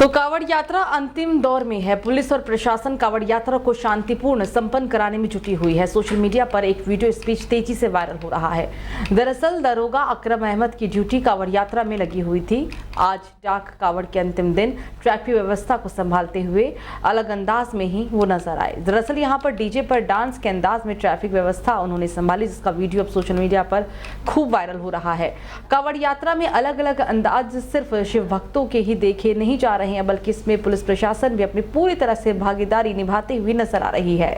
तो कांवड़ यात्रा अंतिम दौर में है। पुलिस और प्रशासन कांवड़ यात्रा को शांतिपूर्ण संपन्न कराने में जुटी हुई है। सोशल मीडिया पर एक वीडियो स्पीच तेजी से वायरल हो रहा है। दरअसल दरोगा अकरम अहमद की ड्यूटी कांवड़ यात्रा में लगी हुई थी। आज डाक कांवड़ के अंतिम दिन ट्रैफिक व्यवस्था को संभालते हुए अलग अंदाज में ही वो नजर आए। दरअसल यहाँ पर डीजे पर डांस के अंदाज में ट्रैफिक व्यवस्था उन्होंने संभाली, जिसका वीडियो अब सोशल मीडिया पर खूब वायरल हो रहा है। कांवड़ यात्रा में अलग अलग अंदाज सिर्फ शिव भक्तों के ही देखे नहीं जा रहे हैं, बल्कि इसमें पुलिस प्रशासन भी अपनी पूरी तरह से भागीदारी निभाते हुए नजर आ रही है।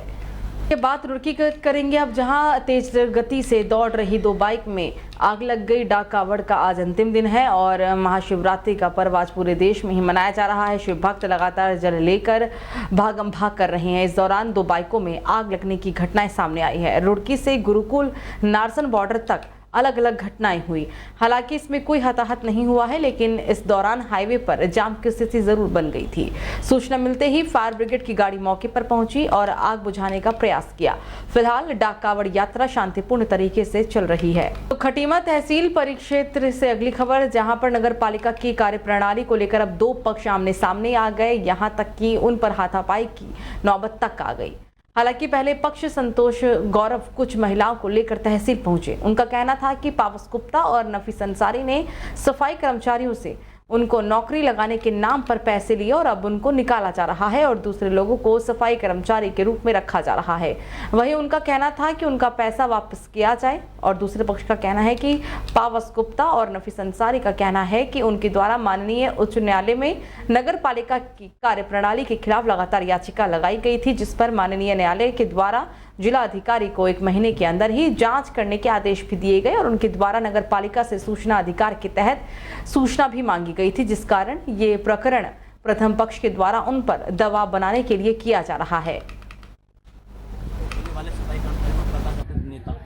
ये बात रुड़की करेंगे अब, जहां तेज गति से दौड़ रही दो बाइक में आग लग गई। डाक कांवड़ का आज अंतिम दिन है और महाशिवरात्रि का पर्व आज पूरे देश में ही मनाया जा रहा है। शिव भक्त लगातार जल लेकर भागम भाग कर रहे हैं। इस दौरान दो बाइकों में आग लगने की घटनाएं सामने आई है। रुड़की से गुरुकुल नारसन बॉर्डर तक अलग अलग घटनाएं हुई। हालांकि इसमें कोई हताहत नहीं हुआ है, लेकिन इस दौरान हाईवे पर जाम की स्थिति जरूर बन गई थी। सूचना मिलते ही फायर ब्रिगेड की गाड़ी मौके पर पहुंची और आग बुझाने का प्रयास किया। फिलहाल डाक कांवड़ यात्रा शांतिपूर्ण तरीके से चल रही है। तो खटीमा तहसील परिक्षेत्र से अगली खबर, जहां पर नगर पालिका की कार्यप्रणाली को लेकर अब दो पक्ष आमने सामने आ गए। यहां तक कि उन पर हाथापाई की नौबत तक आ गई। हालांकि पहले पक्ष संतोष गौरव कुछ महिलाओं को लेकर तहसील पहुंचे। उनका कहना था कि पावस गुप्ता और नफीस अंसारी ने सफाई कर्मचारियों से उनको नौकरी लगाने के नाम पर पैसे लिए और अब उनको निकाला जा रहा है और दूसरे लोगों को सफाई कर्मचारी के रूप में रखा जा रहा है। वहीं उनका कहना था कि उनका पैसा वापस किया जाए और दूसरे पक्ष का कहना है कि पावस गुप्ता और नफीस अंसारी का कहना है कि उनके द्वारा माननीय उच्च न्यायालय में नगर पालिका की कार्यप्रणाली के खिलाफ लगातार याचिका लगाई गई थी, जिस पर माननीय न्यायालय के द्वारा जिला अधिकारी को 1 महीने के अंदर ही जांच करने के आदेश भी दिए गए और उनके द्वारा नगर पालिका से सूचना अधिकार के तहत सूचना भी मांगी गई थी, जिस कारण ये प्रकरण प्रथम पक्ष के द्वारा उन पर दबाव बनाने के लिए किया जा रहा है।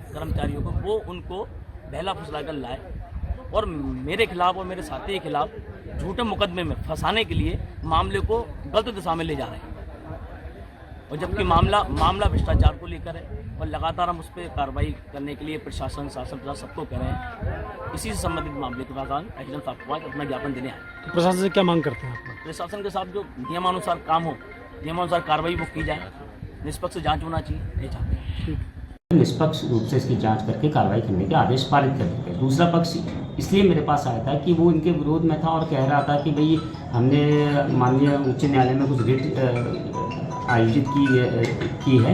कर्मचारियों को वो उनको बहला फुसलाकर लाए और मेरे खिलाफ और मेरे साथी के खिलाफ झूठे मुकदमे में फंसाने के लिए मामले को गलत दिशा में ले जा रहे हैं। और जबकि मामला भ्रष्टाचार को लेकर है और लगातार हम उस पर कार्रवाई करने के लिए प्रशासन शासन सबको कह रहे हैं। इसी से संबंधित मामले के दौरान एसडीएम साहब के पास अपना ज्ञापन देने आए। तो प्रशासन से क्या मांग करते हैं? प्रशासन के साथ जो नियमानुसार काम हो, नियमानुसार कार्रवाई वो की जाए, निष्पक्ष जाँच होना चाहिए, ये चाहते हैं। निष्पक्ष रूप से इसकी जांच करके कार्रवाई करने के आदेश पारित कर दिए गए। दूसरा पक्ष इसलिए मेरे पास आया था कि वो इनके विरोध में था और कह रहा था कि भाई हमने माननीय उच्च न्यायालय में कुछ रिट आयोजित की है,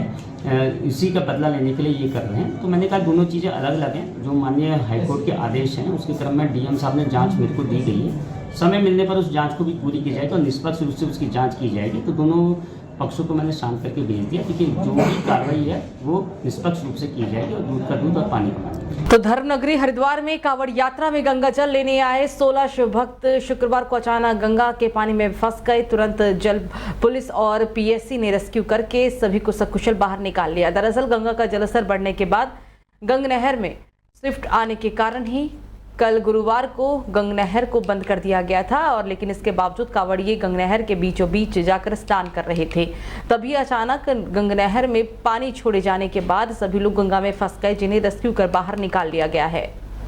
इसी का बदला लेने के लिए ये कर रहे हैं। तो मैंने कहा दोनों चीज़ें अलग अलग हैं। जो माननीय हाईकोर्ट के आदेश हैं उसके क्रम में डीएम साहब ने जांच मेरे को दी गई है। समय मिलने पर उस जांच को भी पूरी की जाएगी और निष्पक्ष रूप से उसकी जांच की जाएगी। तो दोनों पक्षों को मैंने शांत करके भेज दिया, क्योंकि जो भी कार्रवाई है वो निष्पक्ष रूप से की जाएगी और दूध का दूध और पानी का पानी। तो धर्मनगरी हरिद्वार में कांवड़ यात्रा में गंगा जल लेने आए 16 शिव भक्त शुक्रवार को अचानक गंगा के पानी में फंस गए। तुरंत जल पुलिस और पीएससी ने रेस्क्यू करके सभी को सकुशल बाहर निकाल लिया। दरअसल गंगा का जलस्तर बढ़ने के बाद गंग नहर में स्विफ्ट आने के कारण ही कल गुरुवार को गंग नहर को बंद कर दिया गया था और लेकिन इसके बावजूद कांवड़िये गंग नहर के बीचों बीच जाकर स्नान कर रहे थे। तभी अचानक गंग नहर में पानी छोड़े जाने के बाद सभी लोग गंगा में फंस गए, जिन्हें रेस्क्यू कर बाहर निकाल लिया गया है।